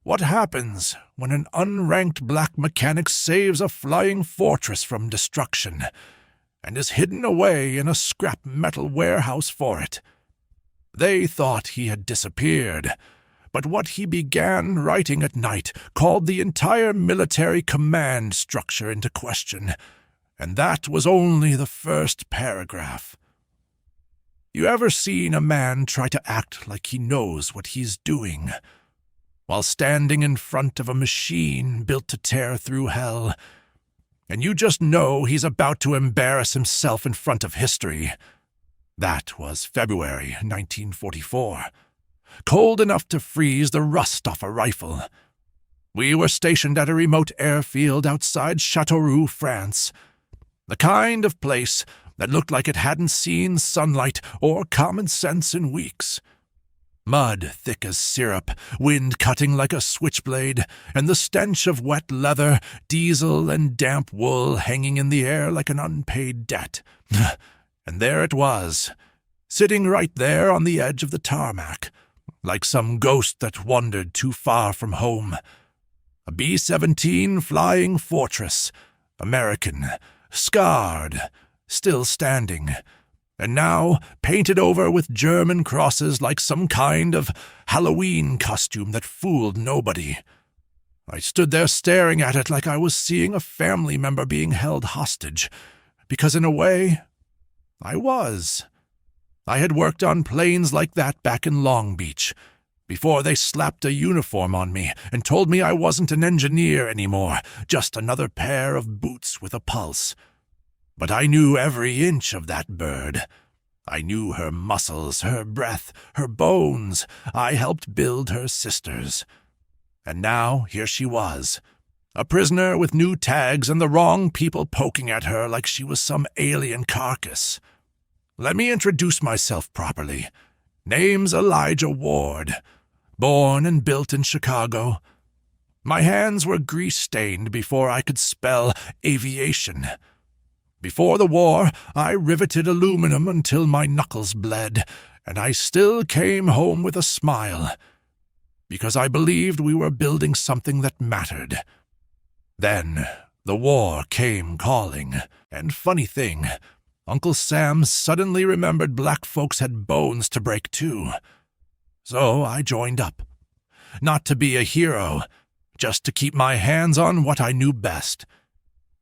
What happens when an unranked black mechanic saves a flying fortress from destruction and is hidden away in a scrap metal warehouse for it? They thought he had disappeared, but what he began writing at night called the entire military command structure into question, and that was only the first paragraph. You ever seen a man try to act like he knows what he's doing, while standing in front of a machine built to tear through hell, and you just know he's about to embarrass himself in front of history? That was February 1944. Cold enough to freeze the rust off a rifle. We were stationed at a remote airfield outside Châteauroux, France. The kind of place that looked like it hadn't seen sunlight or common sense in weeks. Mud thick as syrup, wind cutting like a switchblade, and the stench of wet leather, diesel, and damp wool hanging in the air like an unpaid debt. And there it was, sitting right there on the edge of the tarmac, like some ghost that wandered too far from home. A B-17 flying fortress, American, scarred, still standing, and now painted over with German crosses like some kind of Halloween costume that fooled nobody. I stood there staring at it like I was seeing a family member being held hostage, because in a way, I was. I had worked on planes like that back in Long Beach, before they slapped a uniform on me and told me I wasn't an engineer anymore, just another pair of boots with a pulse. But I knew every inch of that bird. I knew her muscles, her breath, her bones. I helped build her sisters. And now here she was, a prisoner with new tags and the wrong people poking at her like she was some alien carcass. Let me introduce myself properly. Name's Elijah Ward. Born and built in Chicago. My hands were grease-stained before I could spell aviation. Before the war, I riveted aluminum until my knuckles bled, and I still came home with a smile, because I believed we were building something that mattered. Then the war came calling, and funny thing, Uncle Sam suddenly remembered black folks had bones to break too. So I joined up. Not to be a hero, just to keep my hands on what I knew best.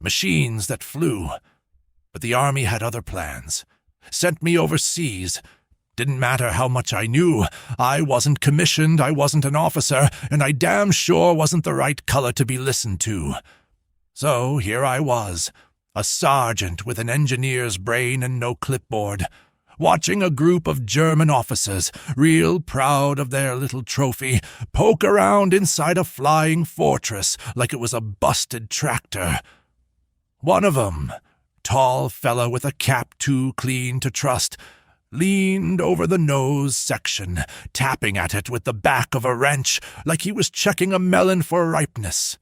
Machines that flew. But the Army had other plans. Sent me overseas. Didn't matter how much I knew. I wasn't commissioned, I wasn't an officer, and I damn sure wasn't the right color to be listened to. So here I was, a sergeant with an engineer's brain and no clipboard, watching a group of German officers, real proud of their little trophy, poke around inside a flying fortress like it was a busted tractor. One of them, tall fella with a cap too clean to trust, leaned over the nose section, tapping at it with the back of a wrench like he was checking a melon for ripeness.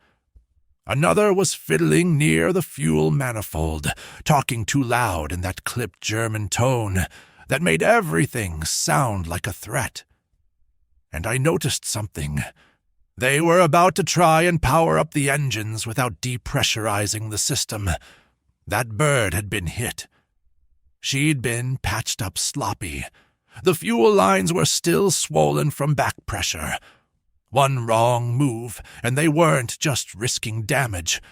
Another was fiddling near the fuel manifold, talking too loud in that clipped German tone that made everything sound like a threat. And I noticed something. They were about to try and power up the engines without depressurizing the system. That bird had been hit. She'd been patched up sloppy. The fuel lines were still swollen from back pressure. One wrong move, and they weren't just risking damage.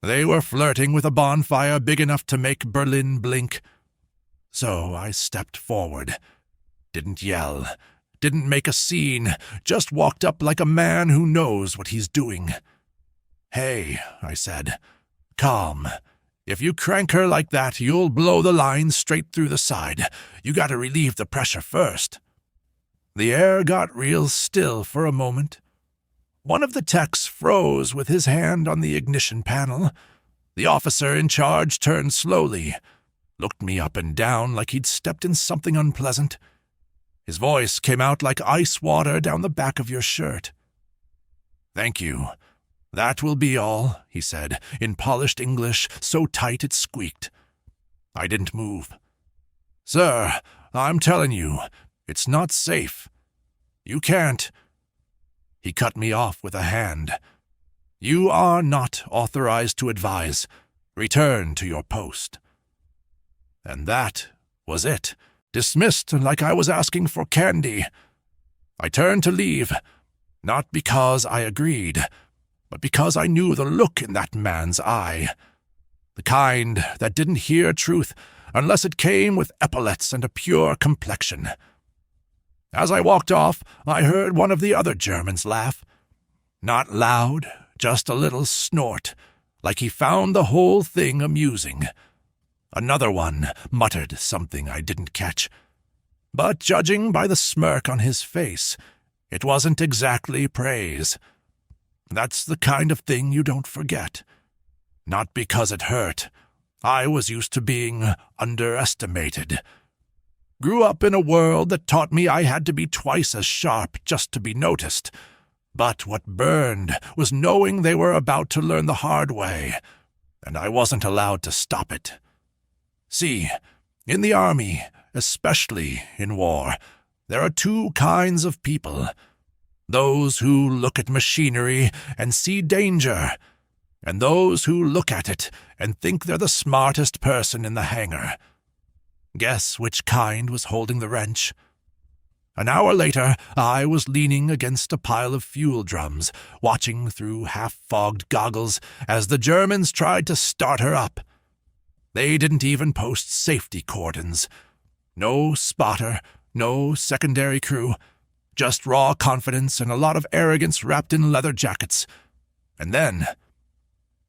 They were flirting with a bonfire big enough to make Berlin blink. So I stepped forward. Didn't yell. Didn't make a scene. Just walked up like a man who knows what he's doing. "Hey," I said. "Calm. If you crank her like that, you'll blow the line straight through the side. You gotta relieve the pressure first." The air got real still for a moment. One of the techs froze with his hand on the ignition panel. The officer in charge turned slowly, looked me up and down like he'd stepped in something unpleasant. His voice came out like ice water down the back of your shirt. "Thank you. That will be all," he said, in polished English so tight it squeaked. I didn't move. "Sir, I'm telling you, it's not safe. You can't." He cut me off with a hand. "You are not authorized to advise. Return to your post." And that was it. Dismissed like I was asking for candy. I turned to leave, not because I agreed, but because I knew the look in that man's eye. The kind that didn't hear truth unless it came with epaulets and a pure complexion. As I walked off, I heard one of the other Germans laugh. Not loud, just a little snort, like he found the whole thing amusing. Another one muttered something I didn't catch, but judging by the smirk on his face, it wasn't exactly praise. That's the kind of thing you don't forget. Not because it hurt. I was used to being underestimated. Grew up in a world that taught me I had to be twice as sharp just to be noticed. But what burned was knowing they were about to learn the hard way, and I wasn't allowed to stop it. See, in the army, especially in war, there are two kinds of people. Those who look at machinery and see danger, and those who look at it and think they're the smartest person in the hangar. Guess which kind was holding the wrench? An hour later, I was leaning against a pile of fuel drums, watching through half-fogged goggles as the Germans tried to start her up. They didn't even post safety cordons. No spotter, no secondary crew, just raw confidence and a lot of arrogance wrapped in leather jackets. And then...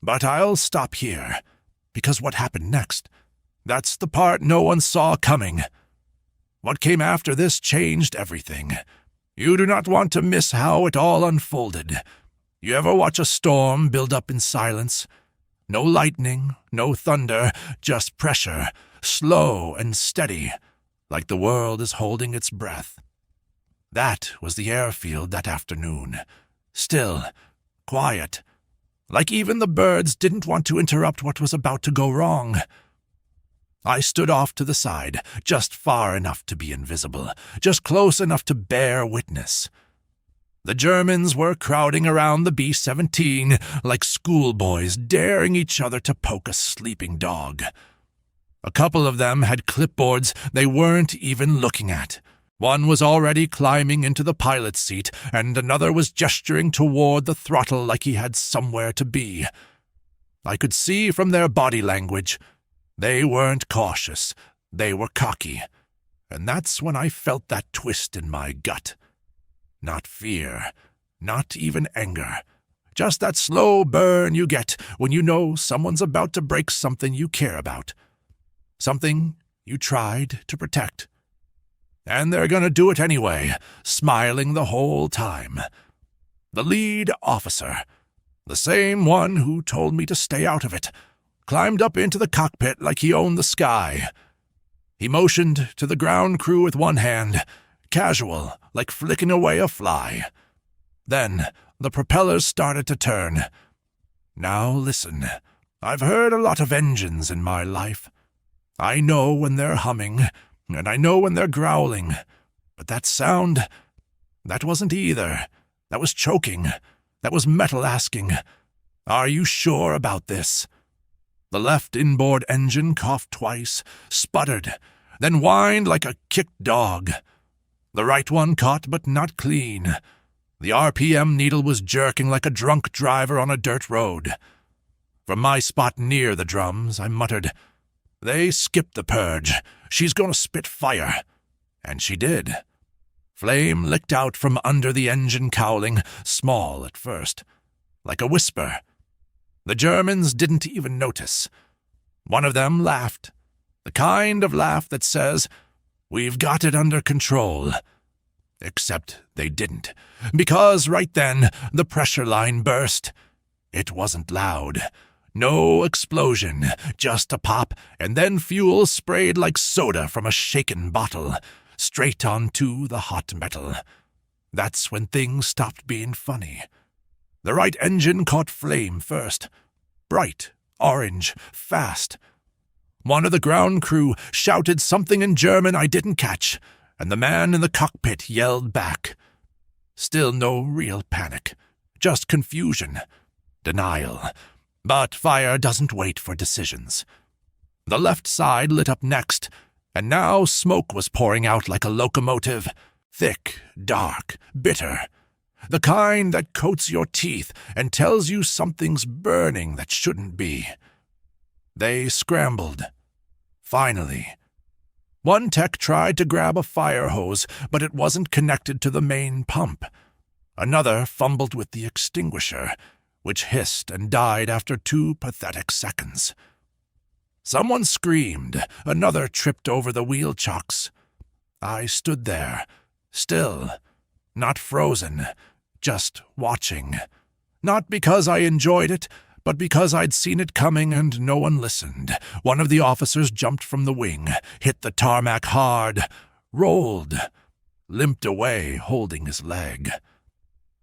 But I'll stop here, because what happened next, that's the part no one saw coming. What came after this changed everything. You do not want to miss how it all unfolded. You ever watch a storm build up in silence? No lightning, no thunder, just pressure, slow and steady, like the world is holding its breath. That was the airfield that afternoon. Still, quiet, like even the birds didn't want to interrupt what was about to go wrong. I stood off to the side, just far enough to be invisible, just close enough to bear witness. The Germans were crowding around the B-17 like schoolboys daring each other to poke a sleeping dog. A couple of them had clipboards they weren't even looking at. One was already climbing into the pilot's seat, and another was gesturing toward the throttle like he had somewhere to be. I could see from their body language. They weren't cautious, they were cocky, and that's when I felt that twist in my gut. Not fear, not even anger, just that slow burn you get when you know someone's about to break something you care about, something you tried to protect. And they're going to do it anyway, smiling the whole time. The lead officer, the same one who told me to stay out of it, climbed up into the cockpit like he owned the sky. He motioned to the ground crew with one hand, casual, like flicking away a fly. Then the propellers started to turn. Now listen, I've heard a lot of engines in my life. I know when they're humming, and I know when they're growling. But that sound, that wasn't either. That was choking. That was metal asking, "Are you sure about this?" The left inboard engine coughed twice, sputtered, then whined like a kicked dog. The right one caught but not clean. The RPM needle was jerking like a drunk driver on a dirt road. From my spot near the drums, I muttered, "They skipped the purge. She's going to spit fire." And she did. Flame licked out from under the engine cowling, small at first, like a whisper. The Germans didn't even notice. One of them laughed, the kind of laugh that says, "We've got it under control." Except they didn't, because right then the pressure line burst. It wasn't loud. No explosion, just a pop, and then fuel sprayed like soda from a shaken bottle, straight onto the hot metal. That's when things stopped being funny. The right engine caught flame first. Bright, orange, fast. One of the ground crew shouted something in German I didn't catch, and the man in the cockpit yelled back. Still no real panic, just confusion, denial. But fire doesn't wait for decisions. The left side lit up next, and now smoke was pouring out like a locomotive, thick, dark, bitter. The kind that coats your teeth and tells you something's burning that shouldn't be. They scrambled. Finally. One tech tried to grab a fire hose, but it wasn't connected to the main pump. Another fumbled with the extinguisher, which hissed and died after 2 pathetic seconds. Someone screamed. Another tripped over the wheel chocks. I stood there, still, not frozen, just watching. Not because I enjoyed it, but because I'd seen it coming and no one listened. One of the officers jumped from the wing, hit the tarmac hard, rolled, limped away holding his leg.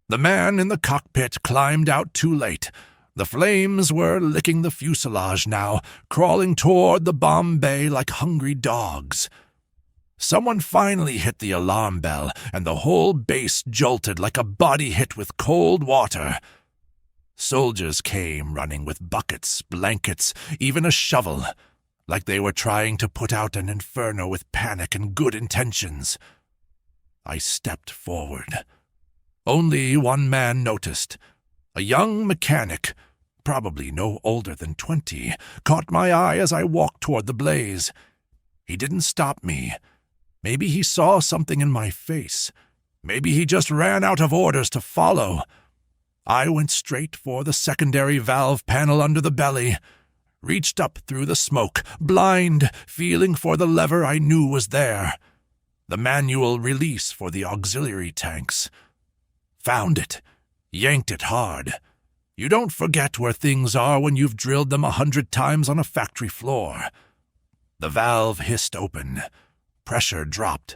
The man in the cockpit climbed out too late. The flames were licking the fuselage now, crawling toward the bomb bay like hungry dogs. Someone finally hit the alarm bell, and the whole base jolted like a body hit with cold water. Soldiers came running with buckets, blankets, even a shovel, like they were trying to put out an inferno with panic and good intentions. I stepped forward. Only one man noticed. A young mechanic, probably no older than 20, caught my eye as I walked toward the blaze. He didn't stop me. Maybe he saw something in my face. Maybe he just ran out of orders to follow. I went straight for the secondary valve panel under the belly, reached up through the smoke, blind, feeling for the lever I knew was there. The manual release for the auxiliary tanks. Found it, yanked it hard. You don't forget where things are when you've drilled them 100 times on a factory floor. The valve hissed open. Pressure dropped.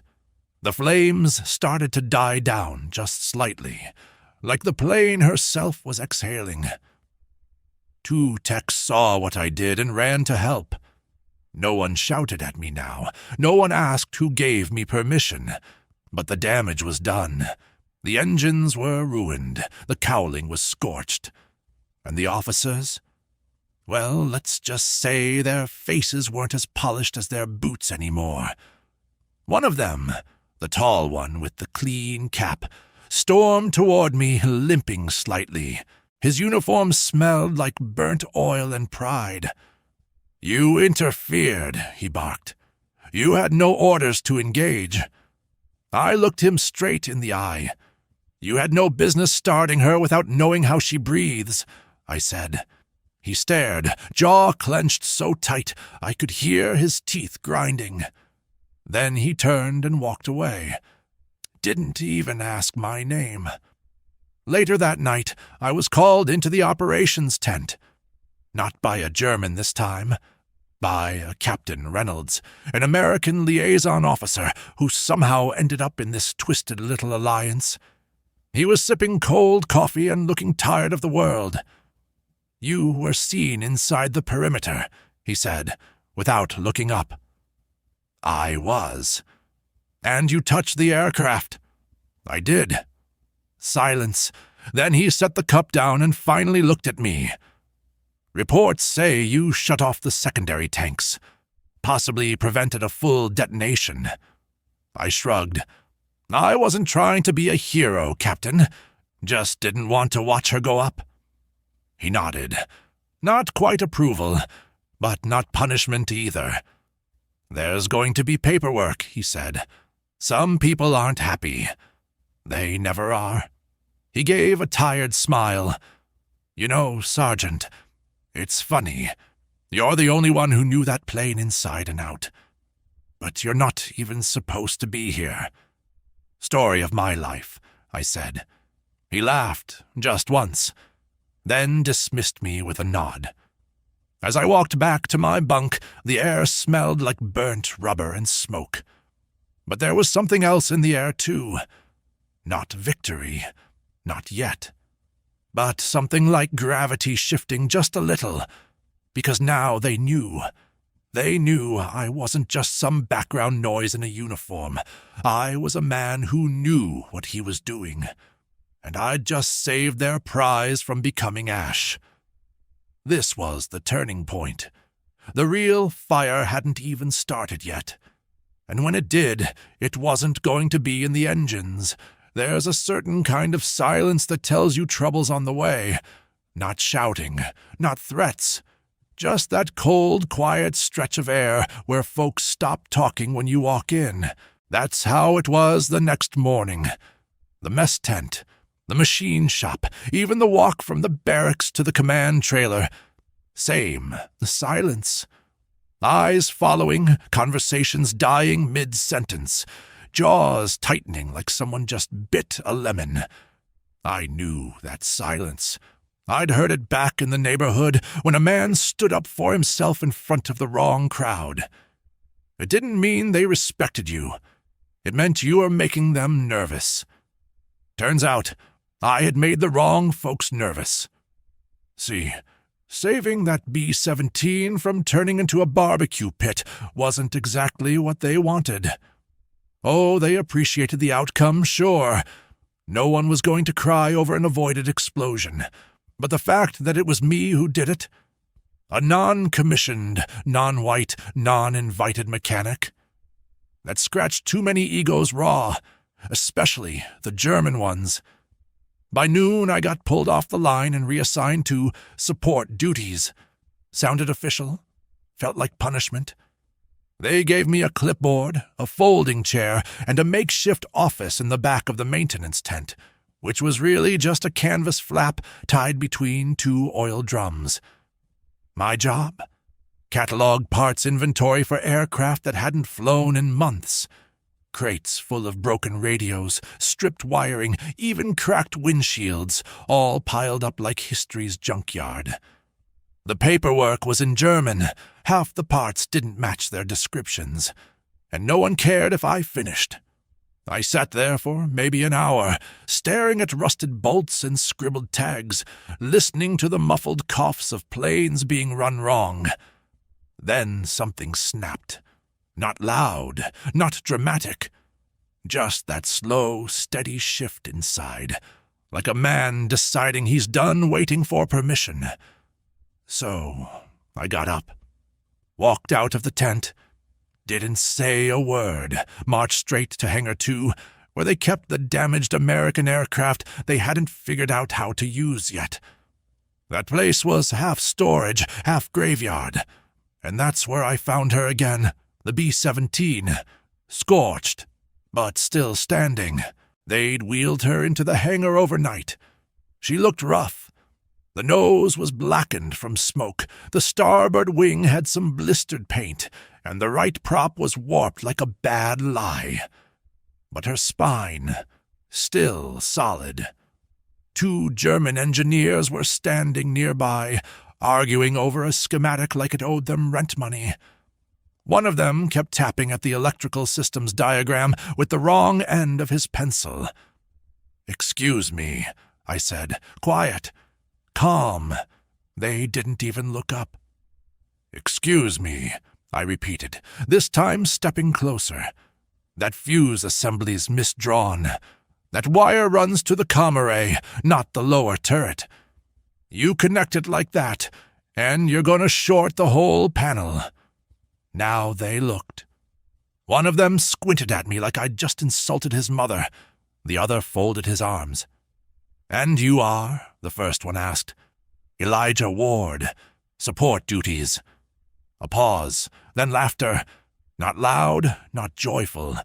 The flames started to die down just slightly, like the plane herself was exhaling. 2 techs saw what I did and ran to help. No one shouted at me now. No one asked who gave me permission. But the damage was done. The engines were ruined. The cowling was scorched. And the officers? Well, let's just say their faces weren't as polished as their boots anymore. One of them, the tall one with the clean cap, stormed toward me, limping slightly. His uniform smelled like burnt oil and pride. "You interfered," he barked. "You had no orders to engage." I looked him straight in the eye. "You had no business starting her without knowing how she breathes," I said. He stared, jaw clenched so tight I could hear his teeth grinding. Then he turned and walked away. Didn't even ask my name. Later that night, I was called into the operations tent. Not by a German this time. By a Captain Reynolds, an American liaison officer who somehow ended up in this twisted little alliance. He was sipping cold coffee and looking tired of the world. "You were seen inside the perimeter," he said, without looking up. I was. "And you touched the aircraft." I did. Silence. Then he set the cup down and finally looked at me. "Reports say you shut off the secondary tanks, possibly prevented a full detonation." I shrugged. "I wasn't trying to be a hero, Captain. Just didn't want to watch her go up." He nodded. Not quite approval, but not punishment either. "There's going to be paperwork," he said. "Some people aren't happy. They never are." He gave a tired smile. "You know, Sergeant, it's funny. You're the only one who knew that plane inside and out. But you're not even supposed to be here." "Story of my life," I said. He laughed, just once, then dismissed me with a nod. As I walked back to my bunk, the air smelled like burnt rubber and smoke. But there was something else in the air, too. Not victory, not yet. But something like gravity shifting just a little, because now they knew. They knew I wasn't just some background noise in a uniform. I was a man who knew what he was doing, and I'd just saved their prize from becoming ash. This was the turning point. The real fire hadn't even started yet. And when it did, it wasn't going to be in the engines. There's a certain kind of silence that tells you trouble's on the way. Not shouting, not threats. Just that cold, quiet stretch of air where folks stop talking when you walk in. That's how it was the next morning. The mess tent, the machine shop, even the walk from the barracks to the command trailer. Same, the silence. Eyes following, conversations dying mid-sentence, jaws tightening like someone just bit a lemon. I knew that silence. I'd heard it back in the neighborhood when a man stood up for himself in front of the wrong crowd. It didn't mean they respected you. It meant you were making them nervous. Turns out, I had made the wrong folks nervous. See, saving that B-17 from turning into a barbecue pit wasn't exactly what they wanted. Oh, they appreciated the outcome, sure. No one was going to cry over an avoided explosion. But the fact that it was me who did it, a non-commissioned, non-white, non-invited mechanic, that scratched too many egos raw, especially the German ones. By noon, I got pulled off the line and reassigned to support duties. Sounded official, felt like punishment. They gave me a clipboard, a folding chair, and a makeshift office in the back of the maintenance tent, which was really just a canvas flap tied between two oil drums. My job? Catalog parts inventory for aircraft that hadn't flown in months. Crates full of broken radios, stripped wiring, even cracked windshields, all piled up like history's junkyard. The paperwork was in German. Half the parts didn't match their descriptions, and no one cared if I finished. I sat there for maybe an hour, staring at rusted bolts and scribbled tags, listening to the muffled coughs of planes being run wrong. Then something snapped. Not loud, not dramatic. Just that slow, steady shift inside, like a man deciding he's done waiting for permission. So I got up, walked out of the tent, didn't say a word, marched straight to Hangar 2, where they kept the damaged American aircraft they hadn't figured out how to use yet. That place was half storage, half graveyard, and that's where I found her again, the B-17, scorched, but still standing. They'd wheeled her into the hangar overnight. She looked rough. The nose was blackened from smoke, the starboard wing had some blistered paint, and the right prop was warped like a bad lie. But her spine, still solid. Two German engineers were standing nearby, arguing over a schematic like it owed them rent money. One of them kept tapping at the electrical systems diagram with the wrong end of his pencil. "Excuse me," I said. "Quiet. Calm." They didn't even look up. "Excuse me," I repeated, this time stepping closer. "That fuse assembly's misdrawn. That wire runs to the comm array, not the lower turret. You connect it like that, and you're going to short the whole panel." Now they looked. One of them squinted at me like I'd just insulted his mother. The other folded his arms. "And you are?" the first one asked. "Elijah Ward. Support duties." A pause, then laughter. Not loud, not joyful.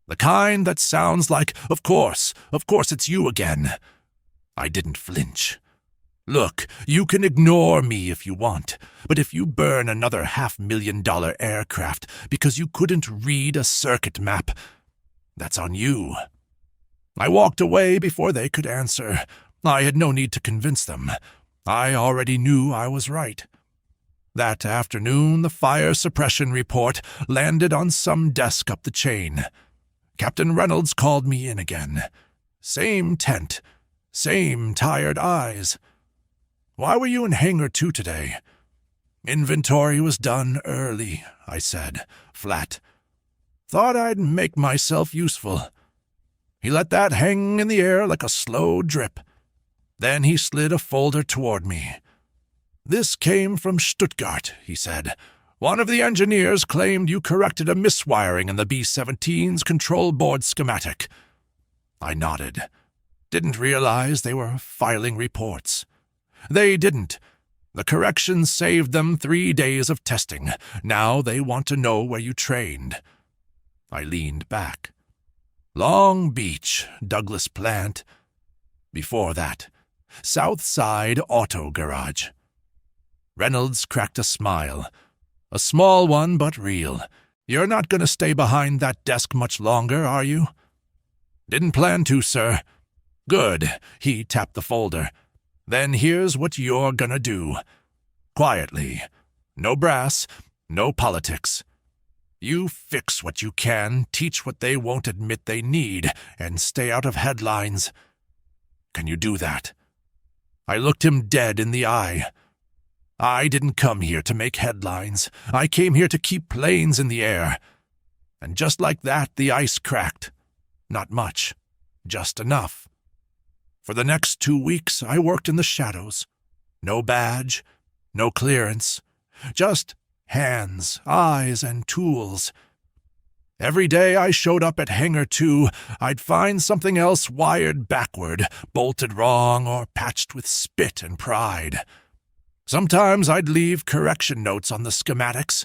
The kind that sounds like, of course it's you again." I didn't flinch. "Look, you can ignore me if you want, but if you burn another $500,000 aircraft because you couldn't read a circuit map, that's on you." I walked away before they could answer. I had no need to convince them. I already knew I was right. That afternoon, the fire suppression report landed on some desk up the chain. Captain Reynolds called me in again. Same tent, same tired eyes. "Why were you in Hangar 2 today?" "Inventory was done early," I said, flat. "Thought I'd make myself useful." He let that hang in the air like a slow drip. Then he slid a folder toward me. "This came from Stuttgart," he said. "One of the engineers claimed you corrected a miswiring in the B-17's control board schematic." I nodded. Didn't realize they were filing reports. They didn't. The corrections saved them 3 days of testing. Now they want to know where you trained. I leaned back. Long Beach, Douglas Plant. Before that, South Side Auto Garage. Reynolds cracked a smile. A small one, but real. "You're not going to stay behind that desk much longer, are you?" "Didn't plan to, sir." "Good." He tapped the folder. "Then here's what you're gonna do. Quietly. No brass, no politics. You fix what you can, teach what they won't admit they need, and stay out of headlines. Can you do that?" I looked him dead in the eye. "I didn't come here to make headlines. I came here to keep planes in the air." And just like that, the ice cracked. Not much. Just enough. For the next 2 weeks, I worked in the shadows. No badge, no clearance. Just hands, eyes, and tools. Every day I showed up at Hangar 2, I'd find something else wired backward, bolted wrong, or patched with spit and pride. Sometimes I'd leave correction notes on the schematics.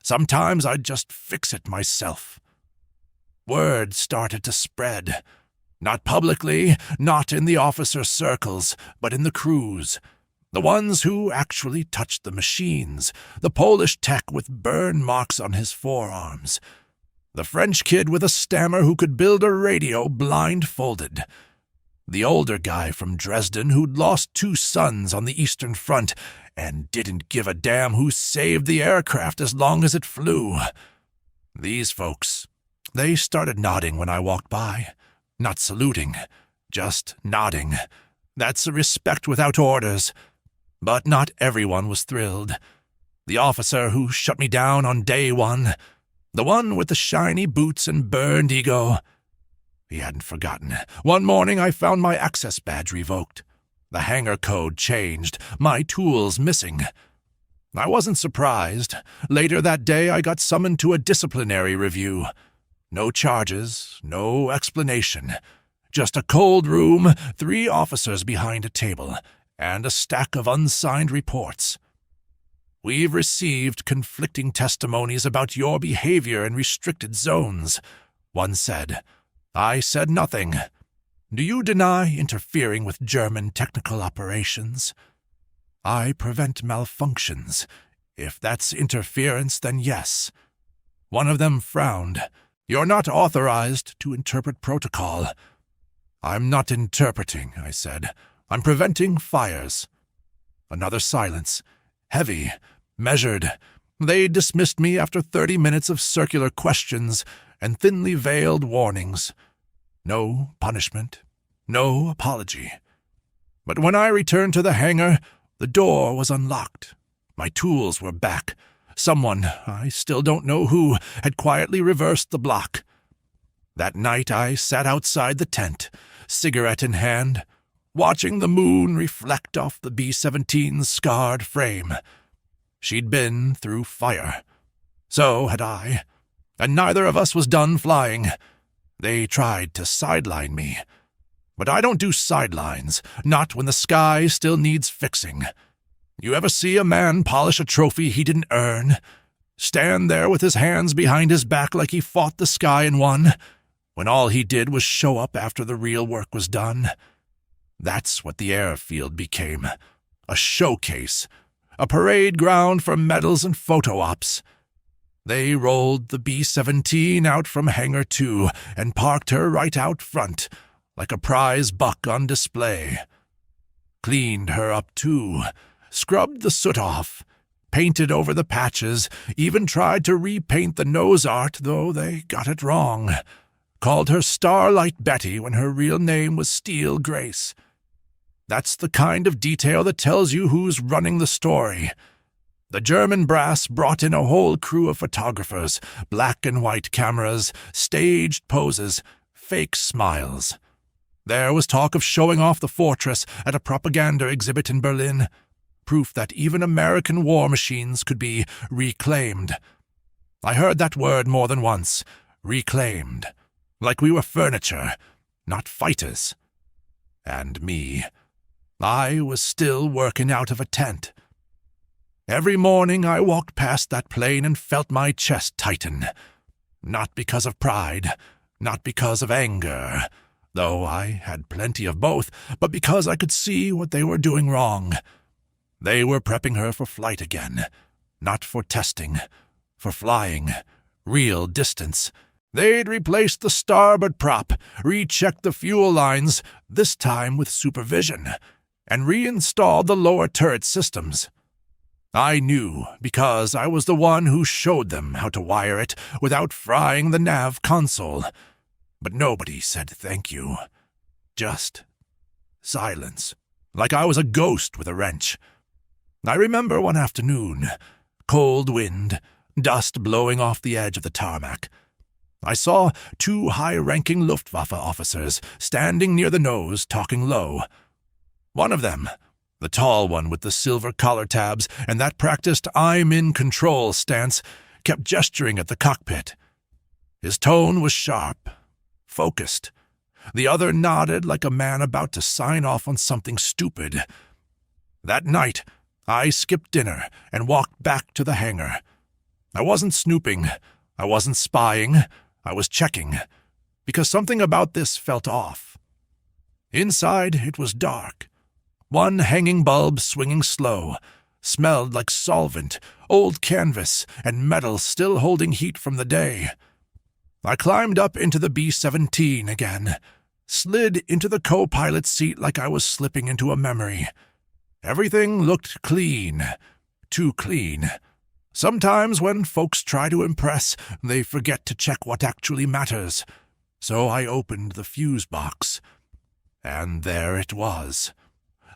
Sometimes I'd just fix it myself. Word started to spread. Not publicly, not in the officer circles, but in the crews. The ones who actually touched the machines. The Polish tech with burn marks on his forearms. The French kid with a stammer who could build a radio blindfolded. The older guy from Dresden who'd lost 2 sons on the Eastern Front and didn't give a damn who saved the aircraft as long as it flew. These folks, they started nodding when I walked by. Not saluting, just nodding. That's a respect without orders. But not everyone was thrilled. The officer who shut me down on day 1, the one with the shiny boots and burned ego, he hadn't forgotten. One morning I found my access badge revoked. The hangar code changed, my tools missing. I wasn't surprised. Later that day I got summoned to a disciplinary review. No charges, no explanation. Just a cold room, 3 officers behind a table, and a stack of unsigned reports. "We've received conflicting testimonies about your behavior in restricted zones," one said. I said nothing. "Do you deny interfering with German technical operations?" "I prevent malfunctions. If that's interference, then yes." One of them frowned. "You're not authorized to interpret protocol." "I'm not interpreting," I said. "I'm preventing fires." Another silence. Heavy, measured. They dismissed me after 30 minutes of circular questions and thinly veiled warnings. No punishment, no apology. But when I returned to the hangar, the door was unlocked. My tools were back. Someone, I still don't know who, had quietly reversed the block. That night I sat outside the tent, cigarette in hand, watching the moon reflect off the B-17's scarred frame. She'd been through fire. So had I. And neither of us was done flying. They tried to sideline me. But I don't do sidelines, not when the sky still needs fixing. You ever see a man polish a trophy he didn't earn? Stand there with his hands behind his back like he fought the sky and won, when all he did was show up after the real work was done? That's what the airfield became. A showcase. A parade ground for medals and photo ops. They rolled the B-17 out from Hangar 2 and parked her right out front, like a prize buck on display. Cleaned her up, too. Scrubbed the soot off. Painted over the patches. Even tried to repaint the nose art, though they got it wrong. Called her Starlight Betty when her real name was Steel Grace. That's the kind of detail that tells you who's running the story. The German brass brought in a whole crew of photographers, black and white cameras, staged poses, fake smiles. There was talk of showing off the fortress at a propaganda exhibit in Berlin, proof that even American war machines could be reclaimed. I heard that word more than once, reclaimed, like we were furniture, not fighters. And me, I was still working out of a tent. Every morning I walked past that plane and felt my chest tighten, not because of pride, not because of anger, though I had plenty of both, but because I could see what they were doing wrong. They were prepping her for flight again, not for testing, for flying, real distance. They'd replaced the starboard prop, rechecked the fuel lines, this time with supervision, and reinstalled the lower turret systems. I knew because I was the one who showed them how to wire it without frying the nav console. But nobody said thank you. Just silence, like I was a ghost with a wrench. I remember one afternoon, cold wind, dust blowing off the edge of the tarmac. I saw 2 high-ranking Luftwaffe officers standing near the nose talking low. One of them, the tall one with the silver collar tabs and that practiced I'm-in-control stance, kept gesturing at the cockpit. His tone was sharp, focused. The other nodded like a man about to sign off on something stupid. That night, I skipped dinner and walked back to the hangar. I wasn't snooping. I wasn't spying. I was checking, because something about this felt off. Inside, it was dark. One hanging bulb swinging slow, smelled like solvent, old canvas, and metal still holding heat from the day. I climbed up into the B-17 again, slid into the co-pilot seat like I was slipping into a memory. Everything looked clean, too clean. Sometimes when folks try to impress, they forget to check what actually matters. So I opened the fuse box. And there it was.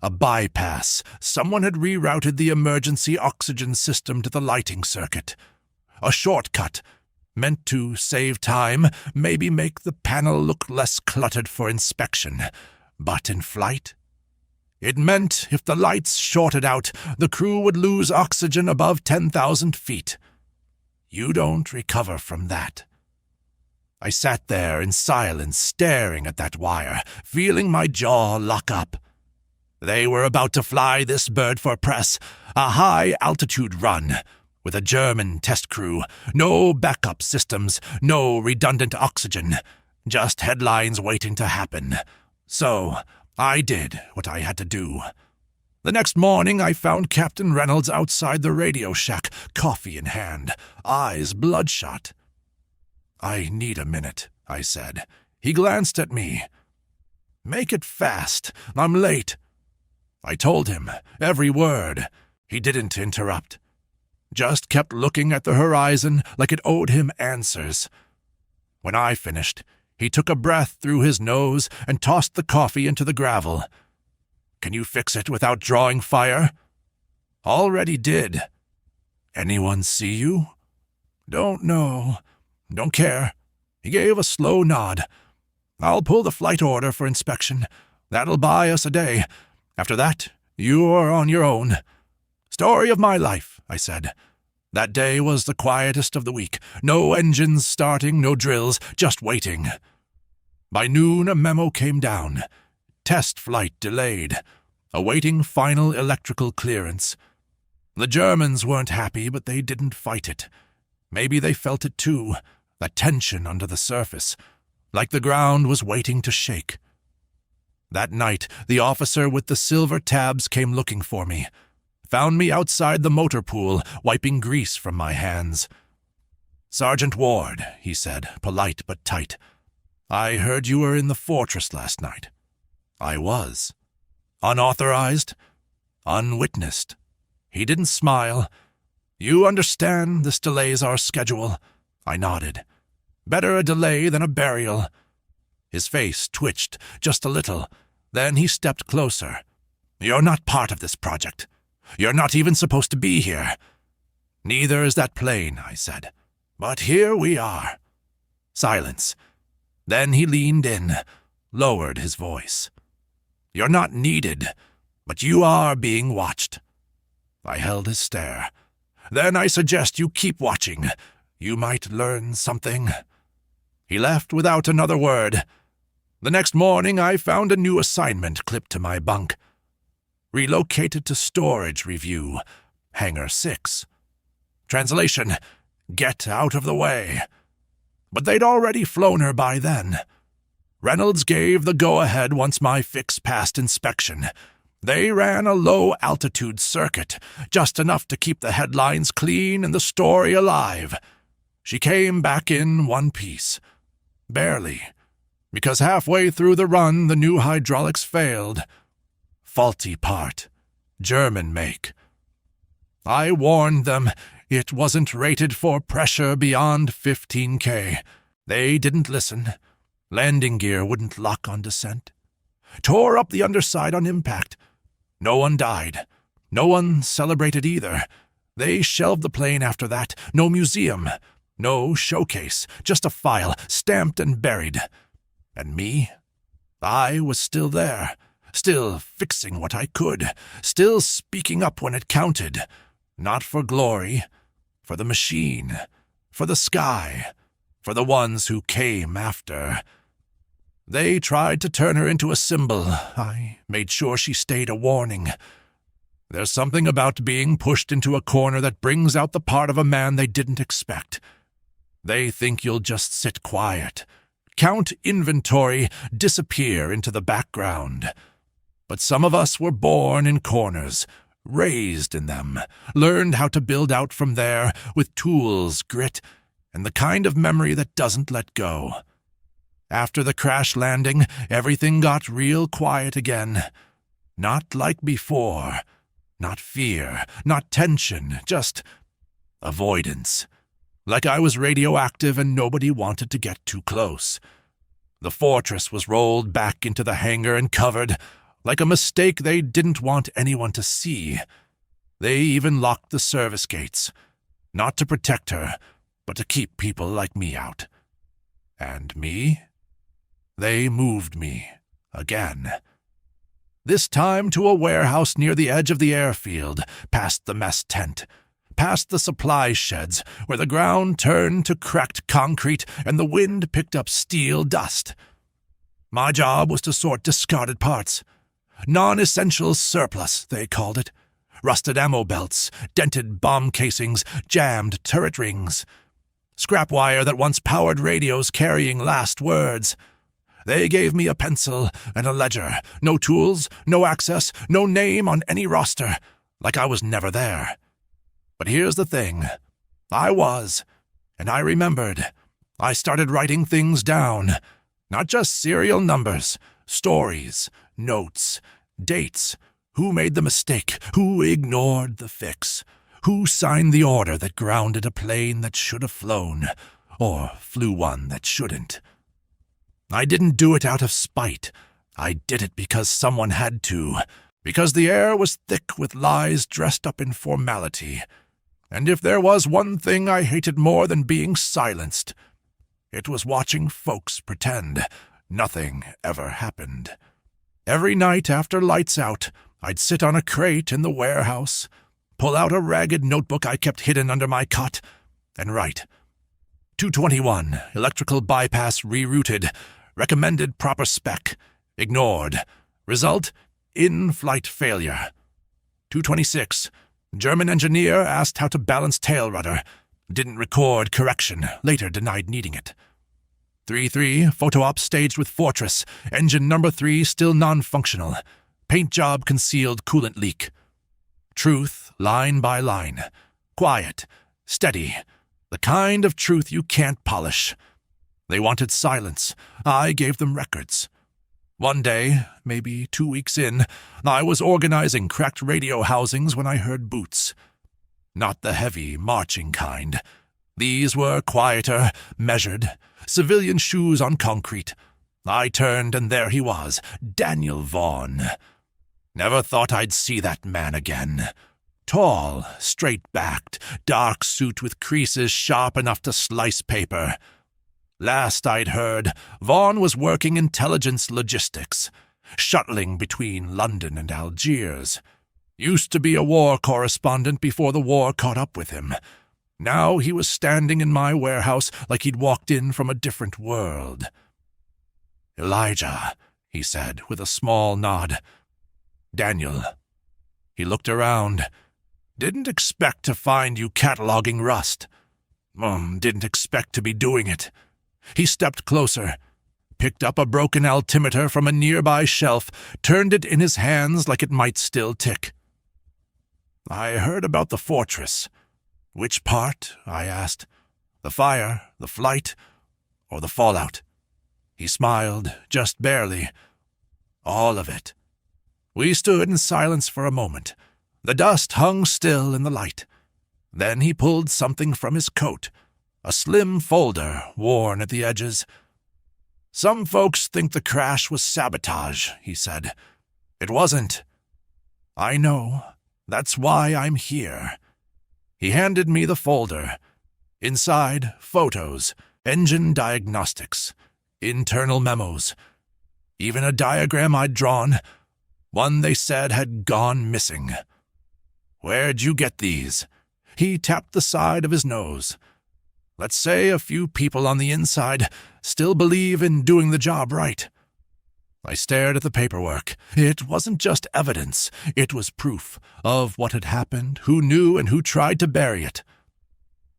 A bypass. Someone had rerouted the emergency oxygen system to the lighting circuit. A shortcut, meant to save time, maybe make the panel look less cluttered for inspection. But in flight, it meant if the lights shorted out, the crew would lose oxygen above 10,000 feet. You don't recover from that. I sat there in silence, staring at that wire, feeling my jaw lock up. They were about to fly this bird for press, a high-altitude run, with a German test crew, no backup systems, no redundant oxygen, just headlines waiting to happen. So I did what I had to do. The next morning I found Captain Reynolds outside the radio shack, coffee in hand, eyes bloodshot. "I need a minute," I said. He glanced at me. "Make it fast. I'm late." I told him, every word. He didn't interrupt. Just kept looking at the horizon like it owed him answers. When I finished, he took a breath through his nose and tossed the coffee into the gravel. "Can you fix it without drawing fire?" "Already did." "Anyone see you?" "Don't know. Don't care." He gave a slow nod. "I'll pull the flight order for inspection. That'll buy us a day. After that, you're on your own." "Story of my life," I said. That day was the quietest of the week. No engines starting, no drills, just waiting. By noon, a memo came down. Test flight delayed, awaiting final electrical clearance. The Germans weren't happy, but they didn't fight it. Maybe they felt it too, that tension under the surface, like the ground was waiting to shake. That night, the officer with the silver tabs came looking for me. Found me outside the motor pool, wiping grease from my hands. "Sergeant Ward," he said, polite but tight. "I heard you were in the fortress last night." I was. "Unauthorized?" "Unwitnessed." He didn't smile. "You understand this delays our schedule?" I nodded. "Better a delay than a burial." His face twitched just a little. Then he stepped closer. "You're not part of this project. You're not even supposed to be here." "Neither is that plane," I said. "But here we are." Silence. Then he leaned in, lowered his voice. "You're not needed, but you are being watched." I held his stare. "Then I suggest you keep watching. You might learn something." He left without another word. The next morning I found a new assignment clipped to my bunk. Relocated to storage review, Hangar 6. Translation: get out of the way. But they'd already flown her by then. Reynolds gave the go-ahead once my fix passed inspection. They ran a low-altitude circuit, just enough to keep the headlines clean and the story alive. She came back in one piece. Barely. Because halfway through the run, the new hydraulics failed. Faulty part. German make. I warned them it wasn't rated for pressure beyond 15K. They didn't listen. Landing gear wouldn't lock on descent. Tore up the underside on impact. No one died. No one celebrated either. They shelved the plane after that. No museum. No showcase. Just a file, stamped and buried. And me? I was still there. Still fixing what I could. Still speaking up when it counted. Not for glory. For the machine. For the sky. For the ones who came after. They tried to turn her into a symbol. I made sure she stayed a warning. There's something about being pushed into a corner that brings out the part of a man they didn't expect. They think you'll just sit quiet, count inventory, disappear into the background. But some of us were born in corners, raised in them, learned how to build out from there with tools, grit, and the kind of memory that doesn't let go. After the crash landing, everything got real quiet again. Not like before. Not fear, not tension, just avoidance. Like I was radioactive and nobody wanted to get too close. The fortress was rolled back into the hangar and covered, like a mistake they didn't want anyone to see. They even locked the service gates, not to protect her, but to keep people like me out. And me? They moved me, again. This time to a warehouse near the edge of the airfield, past the mess tent, past the supply sheds, where the ground turned to cracked concrete and the wind picked up steel dust. My job was to sort discarded parts. Non-essential surplus, they called it. Rusted ammo belts, dented bomb casings, jammed turret rings. Scrap wire that once powered radios carrying last words. They gave me a pencil and a ledger. No tools, no access, no name on any roster. Like I was never there. But here's the thing. I was. And I remembered. I started writing things down. Not just serial numbers. Stories. Notes. Dates. Who made the mistake? Who ignored the fix? Who signed the order that grounded a plane that should have flown? Or flew one that shouldn't? I didn't do it out of spite. I did it because someone had to. Because the air was thick with lies dressed up in formality. And if there was one thing I hated more than being silenced, it was watching folks pretend nothing ever happened. Every night after lights out, I'd sit on a crate in the warehouse, pull out a ragged notebook I kept hidden under my cot, and write. 221, electrical bypass rerouted. Recommended proper spec. Ignored. Result, in-flight failure. 226, German engineer asked how to balance tail rudder. Didn't record correction. Later denied needing it. 33, photo op staged with Fortress. Engine number 3 still non-functional. Paint job concealed coolant leak. Truth, line by line. Quiet. Steady. The kind of truth you can't polish. They wanted silence. I gave them records. One day, maybe 2 weeks in, I was organizing cracked radio housings when I heard boots. Not the heavy, marching kind. These were quieter, measured, civilian shoes on concrete. I turned, and there he was, Daniel Vaughan. Never thought I'd see that man again. Tall, straight-backed, dark suit with creases sharp enough to slice paper. Last I'd heard, Vaughn was working intelligence logistics, shuttling between London and Algiers. Used to be a war correspondent before the war caught up with him. Now he was standing in my warehouse like he'd walked in from a different world. "Elijah," he said with a small nod. "Daniel." He looked around. "Didn't expect to find you cataloging rust. Didn't expect to be doing it." He stepped closer, picked up a broken altimeter from a nearby shelf, turned it in his hands like it might still tick. "I heard about the fortress. Which part?" I asked. "The fire, the flight, or the fallout?" He smiled, just barely. "All of it." We stood in silence for a moment. The dust hung still in the light. Then he pulled something from his coat, a slim folder worn at the edges. "Some folks think the crash was sabotage," he said. "It wasn't." "I know. That's why I'm here." He handed me the folder. Inside, photos, engine diagnostics, internal memos, even a diagram I'd drawn, one they said had gone missing. "Where'd you get these?" He tapped the side of his nose. "Let's say a few people on the inside still believe in doing the job right." I stared at the paperwork. It wasn't just evidence. It was proof of what had happened, who knew, and who tried to bury it.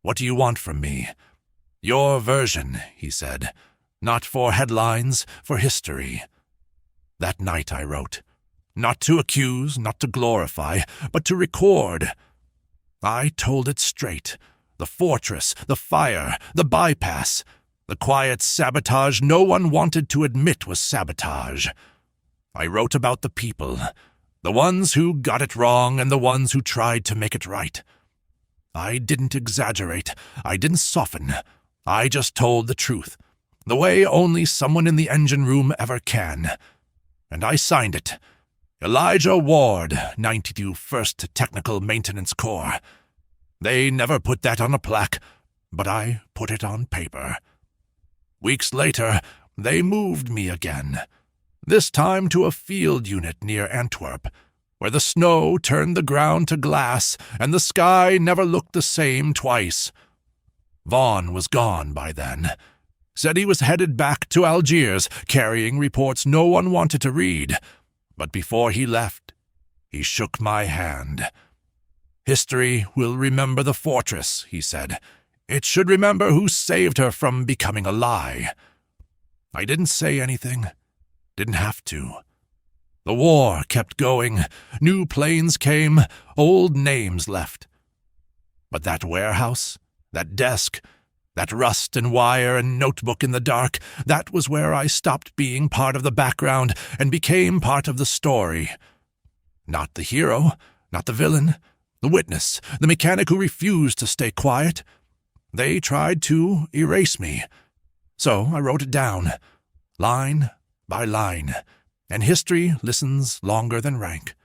"What do you want from me?" "Your version," he said. "Not for headlines, for history." That night I wrote. Not to accuse, not to glorify, but to record. I told it straight. The fortress, the fire, the bypass, the quiet sabotage no one wanted to admit was sabotage. I wrote about the people, the ones who got it wrong and the ones who tried to make it right. I didn't exaggerate. I didn't soften. I just told the truth, the way only someone in the engine room ever can. And I signed it. Elijah Ward, 92 1st Technical Maintenance Corps. They never put that on a plaque, but I put it on paper. Weeks later, they moved me again, this time to a field unit near Antwerp, where the snow turned the ground to glass and the sky never looked the same twice. Vaughn was gone by then. Said he was headed back to Algiers, carrying reports no one wanted to read. But before he left, he shook my hand. "History will remember the fortress," he said. "It should remember who saved her from becoming a lie." I didn't say anything. Didn't have to. The war kept going. New planes came. Old names left. But that warehouse, that desk, that rust and wire and notebook in the dark, that was where I stopped being part of the background and became part of the story. Not the hero, not the villain, the witness, the mechanic who refused to stay quiet. They tried to erase me. So I wrote it down, line by line, and history listens longer than rank.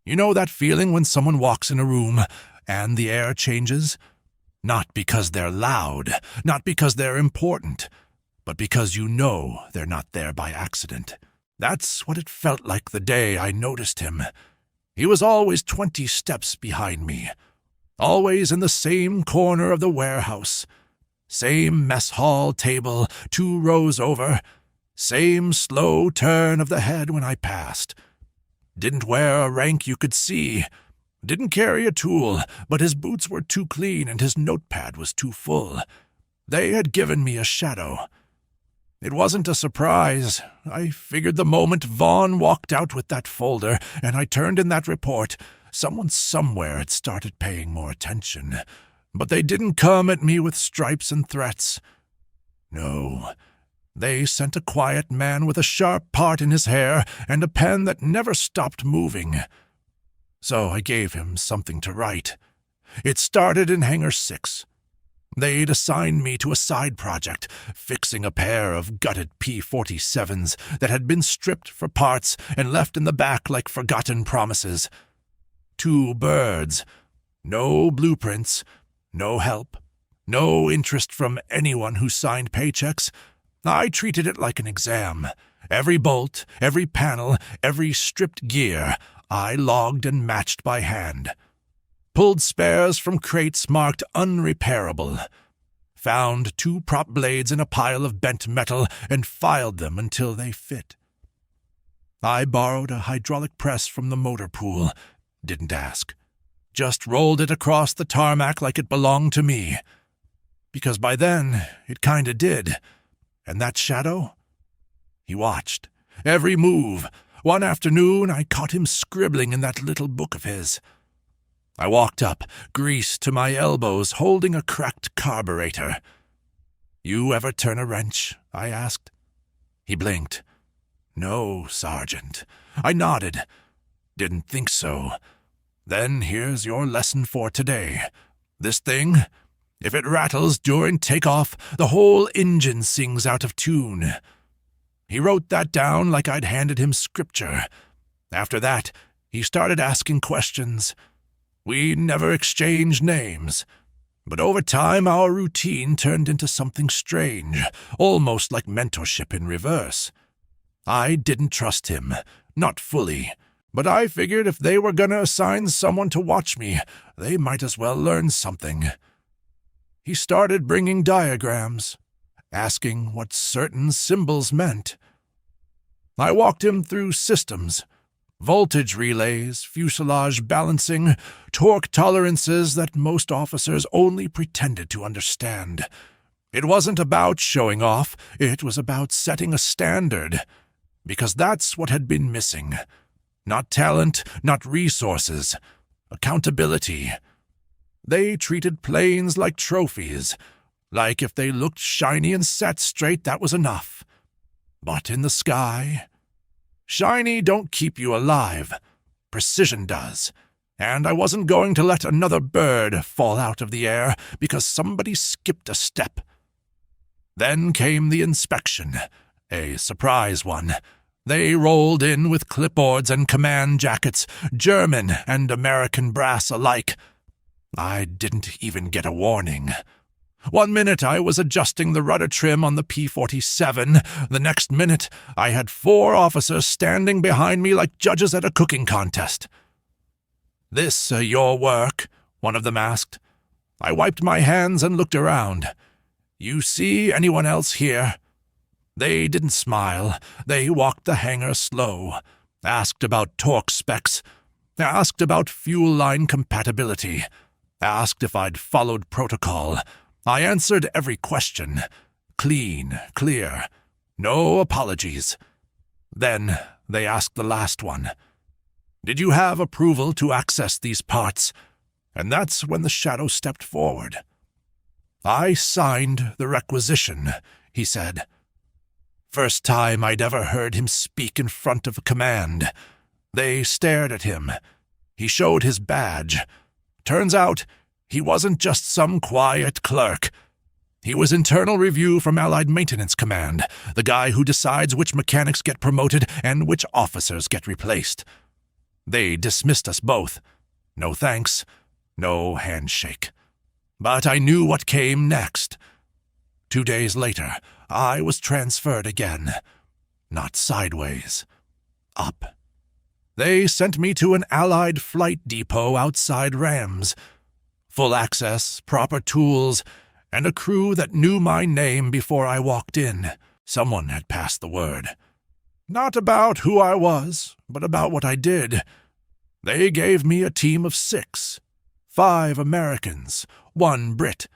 You know that feeling when someone walks in a room and the air changes? Not because they're loud, not because they're important, but because you know they're not there by accident. That's what it felt like the day I noticed him. He was always 20 steps behind me, always in the same corner of the warehouse, same mess hall table 2 rows over, same slow turn of the head when I passed. Didn't wear a rank you could see. Didn't carry a tool, but his boots were too clean and his notepad was too full. They had given me a shadow. It wasn't a surprise. I figured the moment Vaughn walked out with that folder and I turned in that report, someone somewhere had started paying more attention. But they didn't come at me with stripes and threats. No. They sent a quiet man with a sharp part in his hair and a pen that never stopped moving. So I gave him something to write. It started in Hangar 6. They'd assigned me to a side project, fixing a pair of gutted P-47s that had been stripped for parts and left in the back like forgotten promises. 2 birds. No blueprints, no help, No interest from anyone who signed paychecks. I treated it like an exam. Every bolt, every panel, every stripped gear, I logged and matched by hand. Pulled spares from crates marked unrepairable. Found 2 prop blades in a pile of bent metal and filed them until they fit. I borrowed a hydraulic press from the motor pool. Didn't ask. Just rolled it across the tarmac like it belonged to me. Because by then, it kinda did. And that shadow? He watched. Every move. One afternoon, I caught him scribbling in that little book of his. I walked up, grease to my elbows, holding a cracked carburetor. "You ever turn a wrench?" I asked. He blinked. "No, Sergeant." I nodded. "Didn't think so. Then here's your lesson for today. This thing, if it rattles during takeoff, the whole engine sings out of tune." He wrote that down like I'd handed him scripture. After that, he started asking questions. We never exchanged names, but over time our routine turned into something strange, almost like mentorship in reverse. I didn't trust him, not fully, but I figured if they were gonna assign someone to watch me, they might as well learn something. He started bringing diagrams, asking what certain symbols meant. I walked him through systems. Voltage relays, fuselage balancing, torque tolerances that most officers only pretended to understand. It wasn't about showing off, it was about setting a standard. Because that's what had been missing. Not talent, not resources. Accountability. They treated planes like trophies. Like if they looked shiny and sat straight, that was enough. But in the sky, shiny don't keep you alive. Precision does. And I wasn't going to let another bird fall out of the air because somebody skipped a step. Then came the inspection, a surprise one. They rolled in with clipboards and command jackets, German and American brass alike. I didn't even get a warning. One minute I was adjusting the rudder trim on the P-47. The next minute I had 4 officers standing behind me like judges at a cooking contest. "This your work?" one of them asked. I wiped my hands and looked around. "You see anyone else here?" They didn't smile. They walked the hangar slow, asked about torque specs, asked about fuel line compatibility, asked if I'd followed protocol. I answered every question. Clean, clear. No apologies. Then they asked the last one. "Did you have approval to access these parts?" And that's when the shadow stepped forward. "I signed the requisition," he said. First time I'd ever heard him speak in front of a command. They stared at him. He showed his badge. Turns out, he wasn't just some quiet clerk. He was internal review from Allied Maintenance Command, the guy who decides which mechanics get promoted and which officers get replaced. They dismissed us both. No thanks, no handshake. But I knew what came next. 2 days later, I was transferred again. Not sideways. Up. They sent me to an Allied flight depot outside Rams. Full access, proper tools, and a crew that knew my name before I walked in. Someone had passed the word. Not about who I was, but about what I did. They gave me a team of 6. 5 Americans, 1 Brit.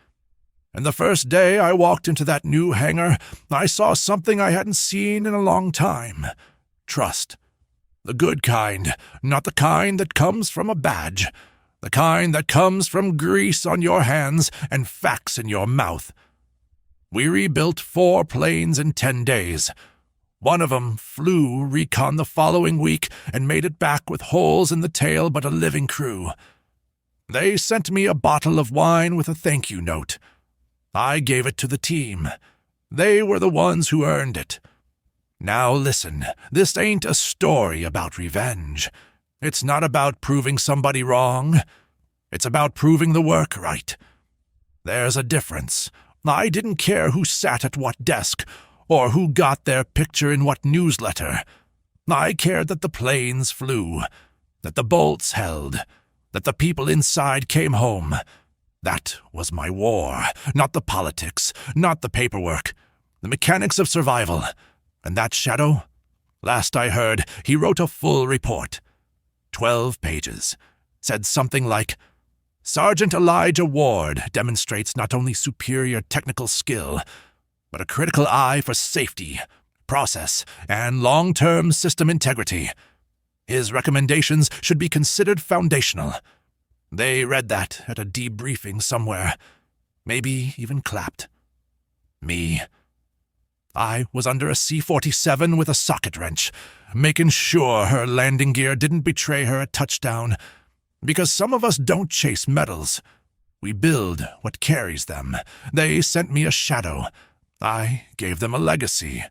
And the first day I walked into that new hangar, I saw something I hadn't seen in a long time. Trust. The good kind, not the kind that comes from a badge. The kind that comes from grease on your hands and facts in your mouth. We rebuilt 4 planes in 10 days. One of them flew recon the following week and made it back with holes in the tail but a living crew. They sent me a bottle of wine with a thank you note. I gave it to the team. They were the ones who earned it. Now listen, this ain't a story about revenge. It's not about proving somebody wrong. It's about proving the work right. There's a difference. I didn't care who sat at what desk, or who got their picture in what newsletter. I cared that the planes flew, that the bolts held, that the people inside came home. That was my war, not the politics, not the paperwork, the mechanics of survival. And that Shadow? Last I heard, he wrote a full report. 12 pages. Said something like, Sergeant Elijah Ward demonstrates not only superior technical skill, but a critical eye for safety, process, and long-term system integrity. His recommendations should be considered foundational. They read that at a debriefing somewhere. Maybe even clapped. Me. I was under a C-47 with a socket wrench, making sure her landing gear didn't betray her at touchdown. Because some of us don't chase medals. We build what carries them. They sent me a Shadow. I gave them a legacy.